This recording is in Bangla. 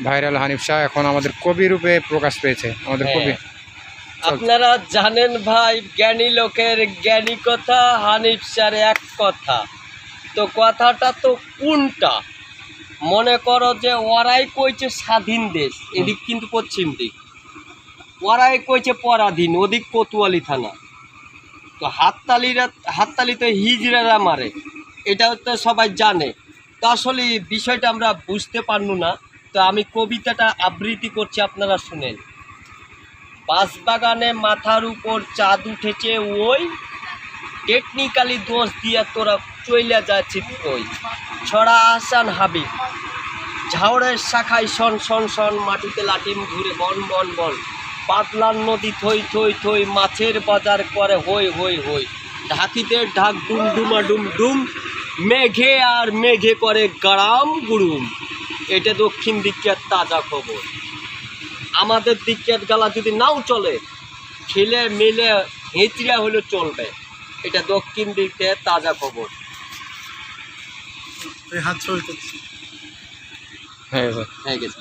ভাইরাল হানিফ শাহ এখন আমাদের কবি রূপে প্রকাশ পেয়েছে। আমাদের কবি আপনারা জানেন ভাই, জ্ঞানী লোকের জ্ঞানী কথা, হানিফ শাহর এক কথা। তো কথাটা তো কোনটা? মনে করো যে ওরাই কইছে স্বাধীন দেশ, এদিক কিন্তু পশ্চিম দিক। ওরাই কইছে পরাধীন, ওদিক কোতোয়ালি থানা। তো হাততালি তো হিজড়ারা মারে, এটা তো সবাই জানে। তো আসলে বিষয়টা আমরা বুঝতে পারলু না। তো আমি কবিতাটা আবৃত্তি করছি, আপনারা শুনেন। বাঁশবাগানে মাথার উপর চাঁদ উঠেছে, ওই টেকনিক্যালি দোষ দিয়ে তোরা চইলা যাচ্ছিস কই। ছড়া আহসান হাবিব, ঝাউরের শাখায় শন শন শন, মাটিতে লাটিম ঘুরে বন বন বন, পাতলার নদী থই থই থই, মাছের বাজার করে হই হই হই, ঢাকিদের ঢাক ডুম ডুমা ডুম ডুম, মেঘে আর মেঘে করে গাড়াম গুড়ুম। এটা দক্ষিণ দিকের তাজা খবর। আমাদের দিকের গালা যদি নাও চলে, খেলে মিলে হেঁচড়া হলে চলবে। এটা দক্ষিণ দিকে তাজা খবর। হ্যাঁ হয়ে গেছে।